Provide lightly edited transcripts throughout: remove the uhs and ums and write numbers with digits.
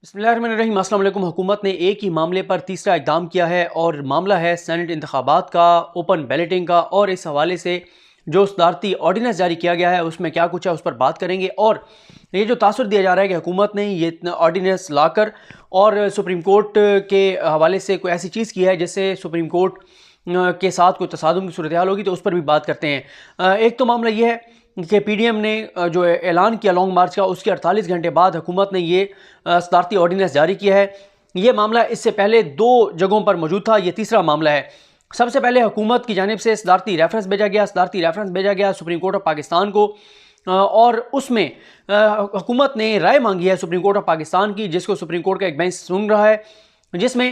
बिस्मिल्लाहिर्रहमानिर्रहीम। अस्सलाम वालेकुम। हुकूमत ने एक ही मामले पर तीसरा इक़दाम किया है और मामला है सेनेट इंतखाबात का, ओपन बैलेटिंग का। और इस हवाले से जो सदारती ऑर्डिनेंस जारी किया गया है उसमें क्या कुछ है उस पर बात करेंगे। और ये जो तासुर दिया जा रहा है कि हुकूमत ने ये ऑर्डिनेंस लाकर और सुप्रीम कोर्ट के हवाले से कोई ऐसी चीज़ की है जिससे सुप्रीम कोर्ट के साथ कोई तसादुम की सूरत हाल होगी, तो उस पर भी बात करते हैं। एक तो मामला ये है कि पीडीएम ने जो ऐलान किया लॉन्ग मार्च का, उसके 48 घंटे बाद हुकूमत ने ये सदारती ऑर्डिनेंस जारी किया है। ये मामला इससे पहले 2 जगहों पर मौजूद था, ये तीसरा मामला है। सबसे पहले हुकूमत की जानिब से सदारती रेफरेंस भेजा गया सुप्रीम कोर्ट ऑफ पाकिस्तान को, और उसमें हुकूमत ने राय मांगी है सुप्रीम कोर्ट ऑफ पाकिस्तान की, जिसको सुप्रीम कोर्ट का एक बेंच सुन रहा है, जिसमें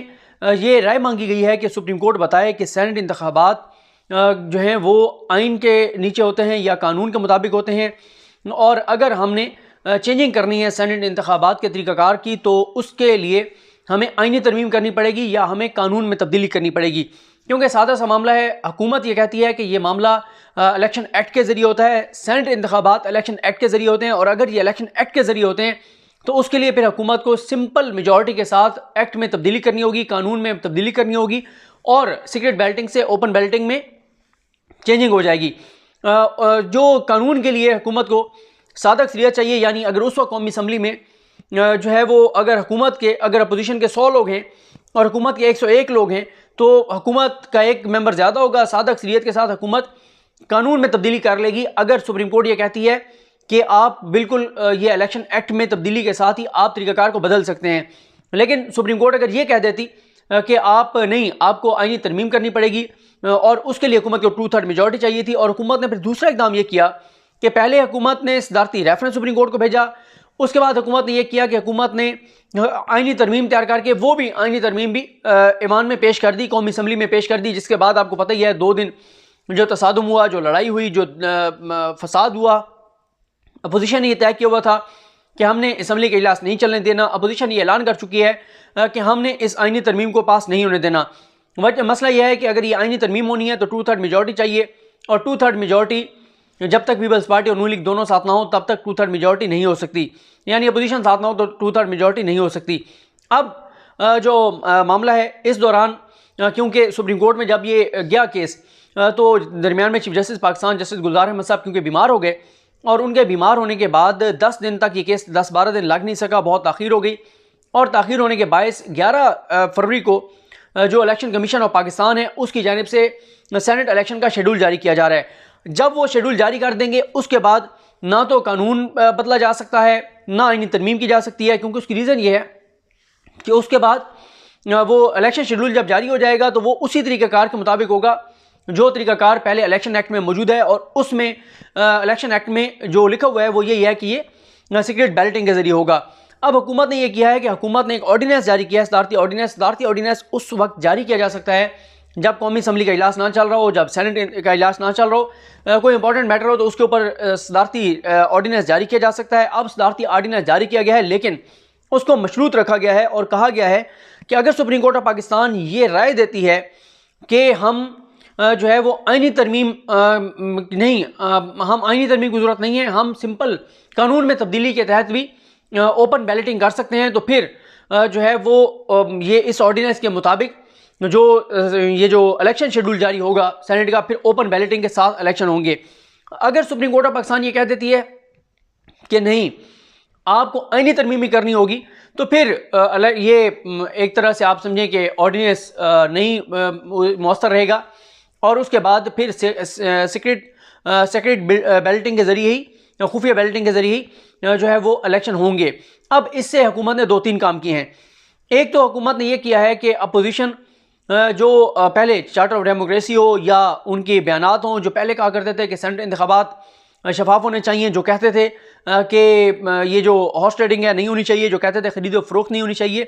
ये राय मांगी गई है कि सुप्रीम कोर्ट बताए कि सेनेट इंतखाबात जो हैं वो आइन के नीचे होते हैं या कानून के मुताबिक होते हैं, और अगर हमने चेंजिंग करनी है सेनेट इंतखाबात के तरीक़ाकार की तो उसके लिए हमें आइनी तरमीम करनी पड़ेगी या हमें कानून में तब्दीली करनी पड़ेगी। क्योंकि सादा सा मामला है, हुकूमत ये कहती है कि ये मामला इलेक्शन एक्ट के ज़रिए होता है, सेनेट इंतखाबात इलेक्शन एक्ट के ज़रिए होते हैं, और अगर ये इलेक्शन एक्ट के ज़रिए होते हैं तो उसके लिए फिर हुकूमत को सिंपल मेजॉरिटी के साथ एक्ट में तब्दीली करनी होगी, कानून में तब्दीली करनी होगी, और सीक्रेट बैलेटिंग से ओपन बैलेटिंग में चेंजिंग हो जाएगी। जो कानून के लिए हुकूमत को सादा अक्सरियत चाहिए, यानी अगर उस वक्त कौमी असम्बली में जो है वो अगर अपोजिशन के 100 लोग हैं और हुकूमत के 101 लोग हैं, तो हुकूमत का एक मेंबर ज़्यादा होगा, सादा अक्सरियत के साथ हुकूमत कानून में तब्दीली कर लेगी। अगर सुप्रीम कोर्ट ये कहती है कि आप बिल्कुल ये इलेक्शन एक्ट में तब्दीली के साथ ही आप तरीक़ाकार को बदल सकते हैं, लेकिन सुप्रीम कोर्ट अगर ये कह देती कि आप नहीं, आपको आइनी तरमीम करनी पड़ेगी, और उसके लिए हुकूमत को 2/3 मेजॉरिटी चाहिए थी। और हुकूमत ने फिर दूसरा इक़दाम ये किया कि पहले हुकूमत ने सदारती रेफरेंस सुप्रीम कोर्ट को भेजा, उसके बाद हुकूमत ने यह किया कि हुकूमत ने आइनी तरमीम तैयार करके वो भी आइनी तरमीम भी ईवान में पेश कर दी, कौमी असम्बली में पेश कर दी, जिसके बाद आपको पता ही है 2 दिन जो तसादुम हुआ, जो लड़ाई हुई, जो फसाद हुआ। अपोजिशन ने यह तय किया हुआ था कि हमने असम्बली का इजलास नहीं चलने देना। अपोजिशन ये ऐलान कर चुकी है कि हमने इस आइनी तरमीम को पास नहीं होने देना। मसला यह है कि अगर ये आइनी तरमीम होनी है तो 2/3 मेजॉरिटी चाहिए, और 2/3 मेजॉरिटी जब तक पीपल्स पार्टी और नून लीग दोनों साथ ना हो तब तक 2/3 मेजॉरिटी नहीं हो सकती, यानी अपोजिशन साथ ना हो तो 2/3 मेजॉरिटी नहीं हो सकती। अब जो मामला है इस दौरान, क्योंकि सुप्रीम कोर्ट में जब ये गया केस, तो दरमियान में चीफ जस्टिस पाकिस्तान जस्टिस गुलजार अहमद साहब क्योंकि बीमार हो गए, और उनके बीमार होने के बाद 10 दिन तक ये केस 10-12 दिन लग नहीं सका, बहुत ताख़ीर हो गई। और ताख़ीर होने के बायस 11 फरवरी को जो इलेक्शन कमीशन ऑफ पाकिस्तान है उसकी जानिब से सेनेट इलेक्शन का शेड्यूल जारी किया जा रहा है। जब वो शेड्यूल जारी कर देंगे उसके बाद ना तो कानून बदला जा सकता है, ना आइनी तरमीम की जा सकती है, क्योंकि उसकी रीज़न ये है कि उसके बाद वो इलेक्शन शेड्यूल जब जारी हो जाएगा तो वो उसी तरीक़ाकार के मुताबिक होगा जो तरीक़ाकार पहले इलेक्शन एक्ट में मौजूद है, और उसमें इलेक्शन एक्ट में जो लिखा हुआ है वो यही है कि ये सीक्रेट बैलेटिंग के ज़रिए होगा। अब हुकूमत ने यह किया है कि हुकूमत ने एक ऑर्डिनेंस जारी किया है, सदारती ऑर्डिनेंस उस वक्त जारी किया जा सकता है जब कौमी असम्बली का इजलास ना चल रहा हो, जब सेनेट का इजलास ना चल रहा हो, कोई इंपॉर्टेंट मैटर हो तो उसके ऊपर सदारती ऑर्डिनेंस जारी किया जा सकता है। अब सदारती ऑर्डिनेंस जारी किया गया है, लेकिन उसको मशरूत रखा गया है और कहा गया है कि अगर सुप्रीम कोर्ट ऑफ पाकिस्तान ये राय देती है कि हम जो है वो आइनी तरमीम नहीं, हम आइनी तरमीम की ज़रूरत नहीं है, हम सिंपल कानून में तब्दीली के तहत भी ओपन बैलेटिंग कर सकते हैं, तो फिर जो है वो ये इस ऑर्डिनेंस के मुताबिक ये जो इलेक्शन शेड्यूल जारी होगा सेनेट का, फिर ओपन बैलेटिंग के साथ इलेक्शन होंगे। अगर सुप्रीम कोर्ट ऑफ पाकिस्तान ये कह देती है कि नहीं, आपको आइनी तरमीम ही करनी होगी, तो फिर ये एक तरह से आप समझें कि ऑर्डिनेंस नहीं मौसर रहेगा, और उसके बाद फिर सीक्रेट बैलेटिंग के ज़रिए ही, खुफिया बैलेटिंग के ज़रिए ही जो है वो इलेक्शन होंगे। अब इससे हुकूमत ने 2-3 काम किए हैं। एक तो हुकूमत ने यह किया है कि अपोजिशन जो पहले चार्टर ऑफ डेमोक्रेसी हो या उनके बयानात हों, जो पहले कहा करते थे कि सेनेट इंतखाबात शफाफ होने चाहिए, जो कहते थे कि ये जो हॉर्स ट्रेडिंग है नहीं होनी चाहिए, जो कहते थे खरीदो फरोख्त नहीं होनी चाहिए,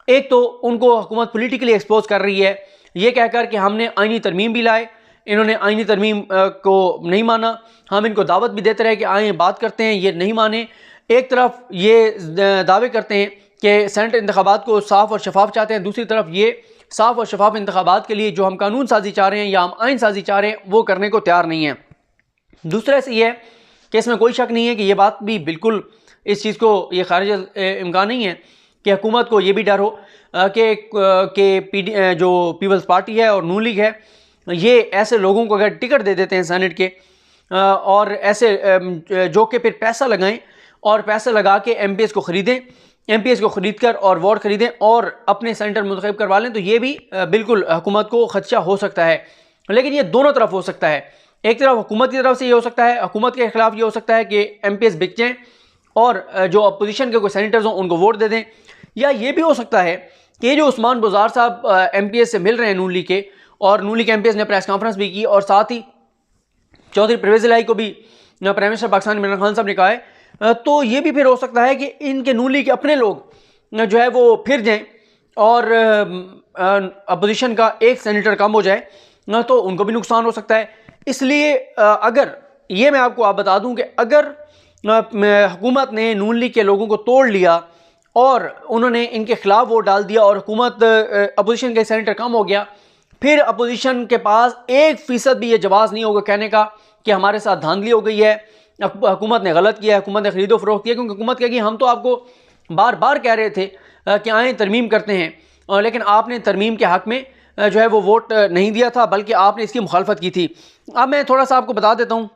एक तो उनको हुकूमत पोलिटिकली एक्सपोज कर रही है ये कहकर कि हमने आइनी तरमीम भी लाए, इन्होंने आइनी तरमीम को नहीं माना, हम इनको दावत भी देते रहे कि आए बात करते हैं, ये नहीं माने। एक तरफ ये दावे करते हैं कि सेनेट इंतखाबात को साफ़ और शफाफ चाहते हैं, दूसरी तरफ ये साफ़ और शफाफ इंतखाबात के लिए जो हम कानून साजी चाह रहे हैं या हम आइन साजी चाह रहे हैं वो करने को तैयार नहीं है। दूसरा से ये है कि इसमें कोई शक नहीं है कि ये बात भी बिल्कुल इस चीज़ को ये खारिज इम्कान नहीं है कि हुकूमत को ये भी डर हो कि जो पीपल्स पार्टी है और नून लीग है, ये ऐसे लोगों को अगर टिकट दे देते हैं सेनेट के और ऐसे जो कि फिर पैसा लगाएं और पैसा लगा के MPs को ख़रीदें, MPs को ख़रीद कर और वोट ख़रीदें और अपने सेंटर मुंतखब करवा लें, तो ये भी बिल्कुल हुकूमत को खदशा हो सकता है। लेकिन ये दोनों तरफ हो सकता है। एक तरफ हुकूमत की तरफ से ये हो सकता है, हुकूमत के खिलाफ ये हो सकता है कि MPs बिक जाएँ और जो अपोजिशन के कोई सेनेटर्स हों उनको वोट दे दें, या ये भी हो सकता है कि जो उस्मान बुज़ार साहब MPs से मिल रहे हैं नून लीग के, और नून लीग MPs ने प्रेस कॉन्फ्रेंस भी की और साथ ही चौधरी परवेज़ इलाही को भी प्राइम मिनिस्टर पाकिस्तान इमरान खान साहब ने कहा है, तो ये भी फिर हो सकता है कि इनके नून लीग के अपने लोग जो है वो फिर जाएं और अपोजिशन का एक सेनेटर कम हो जाए, तो उनको भी नुकसान हो सकता है। इसलिए अगर ये मैं आपको बता दूं कि अगर हुकूमत ने नून लीग के लोगों को तोड़ लिया और उन्होंने इनके खिलाफ वोट डाल दिया और हुकूमत अपोजिशन का सेनेटर कम हो गया, फिर अपोजिशन के पास 1% भी ये जवाब नहीं होगा कहने का कि हमारे साथ धांधली हो गई है, हुकूमत ने गलत किया है, हुकूमत ने खरीदो फरोख्त किया। क्योंकि हुकूमत कहेगी हम तो आपको बार बार कह रहे थे कि आए तरमीम करते हैं, लेकिन आपने तरमीम के हक़ में जो है वो वोट नहीं दिया था, बल्कि आपने इसकी मुखालफत की थी। अब मैं थोड़ा सा आपको बता देता हूँ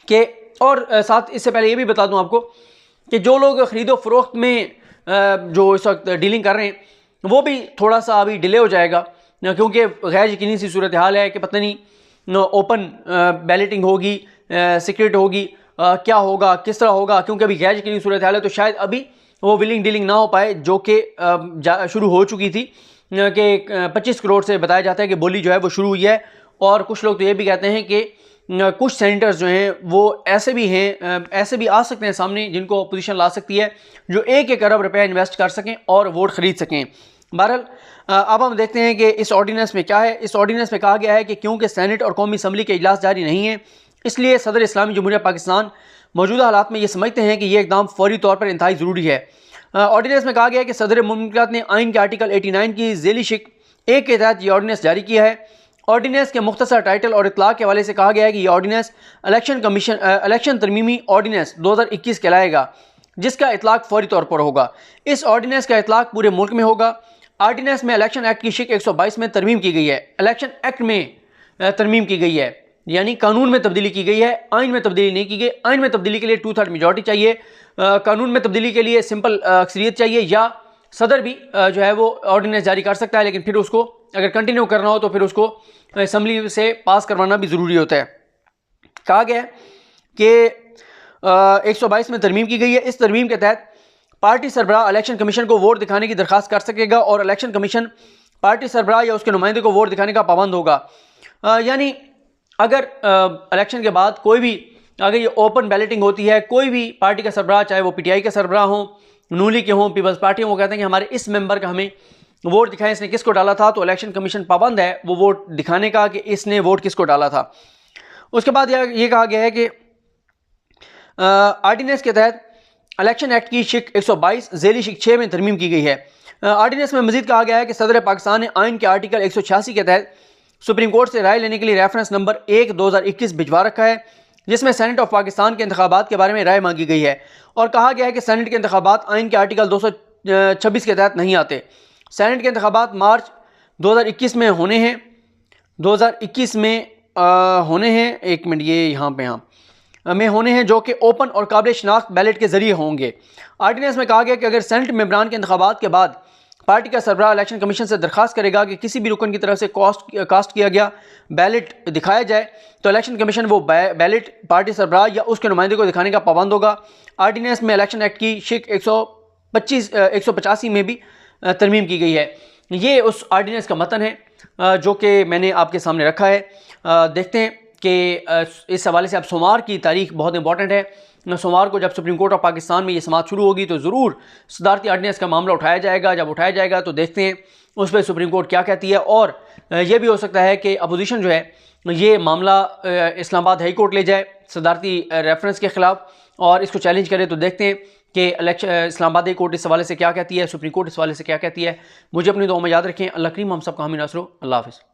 कि, और साथ इससे पहले ये भी बता दूँ आपको कि जो लोग ख़रीदो फरोख्त में जो इस वक्त डीलिंग कर रहे हैं वो भी थोड़ा सा अभी डिले हो जाएगा, क्योंकि गैर यकीनी सी सूरत हाल है कि पता नहीं ओपन बैलेटिंग होगी, सीक्रेट होगी, क्या होगा, किस तरह होगा, क्योंकि अभी गैर यकीनी सूरत हाल है। तो शायद अभी वो विलिंग डीलिंग ना हो पाए, जो कि शुरू हो चुकी थी कि 25 करोड़ से बताया जाता है कि बोली जो है वो शुरू हुई है। और कुछ लोग तो ये भी कहते हैं कि कुछ सेनेटर्स जो हैं वो ऐसे भी हैं, ऐसे भी आ सकते हैं सामने जिनको अपोजिशन ला सकती है, जो 1-1 अरब रुपया इन्वेस्ट कर सकें और वोट ख़रीद सकें। बहरहाल अब हम देखते हैं कि इस ऑर्डिनेंस में क्या है। इस ऑर्डिनेंस में कहा गया है कि क्योंकि सेनेट और कौमी असम्बली के इजलास जारी नहीं है, इसलिए सदर इस्लामी जमहूरिया पाकिस्तान मौजूदा हालात में ये समझते हैं कि यह इकदाम फौरी तौर पर इंतहाई ज़रूरी है। ऑर्डिनेंस में कहा गया है कि सदर मुमलिकत ने आइन के आर्टिकल 89 की ज़ेली शिक 1 के तहत ये ऑर्डिनेंस जारी किया है। ऑर्डिनेंस के मुख्तसर टाइटल और इतलाक़ के हवाले से कहा गया है कि यह ऑर्डिनेंस इलेक्शन तरमीमी ऑर्डिनेंस 2021 कहलाएगा, जिसका इतलाक़ फौरी तौर पर होगा। इस ऑर्डिनेंस का इतलाक़ पूरे मुल्क में होगा। ऑर्डिनेंस में इलेक्शन एक्ट की शिक 122 में तरमीम की गई है। इलेक्शन एक्ट में तरमीम की गई है, यानी कानून में तब्दीली की गई है, आइन में तब्दीली नहीं की गई। आइन में तब्दीली के लिए 2/3 मेजॉरिटी चाहिए, कानून में तब्दीली के लिए सिंपल अक्सरियत चाहिए, या सदर भी जो है वो ऑर्डिनेंस जारी कर सकता है, लेकिन फिर उसको अगर कंटिन्यू करना हो तो फिर उसको असम्बली से पास करवाना भी ज़रूरी होता है। कहा गया कि 122 में तरमीम की गई है। इस तरमीम के तहत पार्टी सरबराह इलेक्शन कमीशन को वोट दिखाने की दरख्वास्त कर सकेगा और इलेक्शन कमीशन पार्टी सरबराह या उसके नुमाइंदे को वोट दिखाने का पाबंद होगा। यानी अगर इलेक्शन के बाद कोई भी, अगर ये ओपन बैलेटिंग होती है, कोई भी पार्टी का सरबराह, चाहे वो PTI का सरबराह हो, नून लीग के हों, पीपल्स पार्टी हो, वो कहते हैं कि हमारे इस मेंबर का हमें वोट दिखाएं, इसने किसको डाला था, तो इलेक्शन कमीशन पाबंद है वो वोट दिखाने का कि इसने वोट किसको डाला था। उसके बाद ये कहा गया है कि ऑर्डिनेंस के तहत इलेक्शन एक्ट की शिक 122 ज़ेली शिक 6 में तरमीम की गई है। ऑर्डिनेंस में मजीद कहा गया है कि सदर पाकिस्तान ने आइन के आर्टिकल 186 के तहत सुप्रीम कोर्ट से राय लेने के लिए रेफरेंस नंबर 1/2021 भिजवा रखा है, जिसमें सेनेट ऑफ पाकिस्तान के इंतखाबात के बारे में राय मांगी गई है। और कहा गया है कि सेनेट के इंतखाबात आइन के आर्टिकल 226 के तहत नहीं आते। सेनेट के इंतखाबात मार्च 2021 में होने हैं, 2021 में होने हैं, एक मिनट, ये यहाँ पे में होने हैं, जो कि ओपन और काबिल शनाख्त बैलेट के जरिए होंगे। ऑर्डिनेंस में कहा गया कि अगर सेनेट मेंबरान के इंतखाबात के बाद पार्टी का सरबराह इलेक्शन कमीशन से दरख्वास्त करेगा कि किसी भी रुकन की तरफ से कास्ट किया गया बैलेट दिखाया जाए, तो इलेक्शन कमीशन वो बैलेट पार्टी सरबराह या उसके नुमाइंदे को दिखाने का पाबंद होगा। ऑर्डिनेंस में इलेक्शन एक्ट की शिक 185 में भी तरमीम की गई है। ये उस ऑर्डिनेंस का मतन है जो कि मैंने आपके सामने रखा है। देखते हैं कि इस हवाले से अब सोमवार की तारीख बहुत इंपॉर्टेंट है। सोमवार को जब सुप्रीम कोर्ट ऑफ पाकिस्तान में ये समाअत शुरू होगी तो ज़रूर सदारती ऑर्डिनेंस का मामला उठाया जाएगा। जब उठाया जाएगा तो देखते हैं उस पर सुप्रीम कोर्ट क्या कहती है। और ये भी हो सकता है कि अपोजिशन जो है ये मामला इस्लामाबाद हाई कोर्ट ले जाए सदारती रेफरेंस के ख़िलाफ़ और इसको चैलेंज करे। तो देखते हैं कि इस्लामाबाद हाई कोर्ट इस हवाले से क्या कहती है, सुप्रीम कोर्ट इस हवाले से क्या कहती है। मुझे अपनी दुआ में याद रखें। अल्लाह करीम हम सब का हामी नासरो। अल्लाह हाफ़िज़।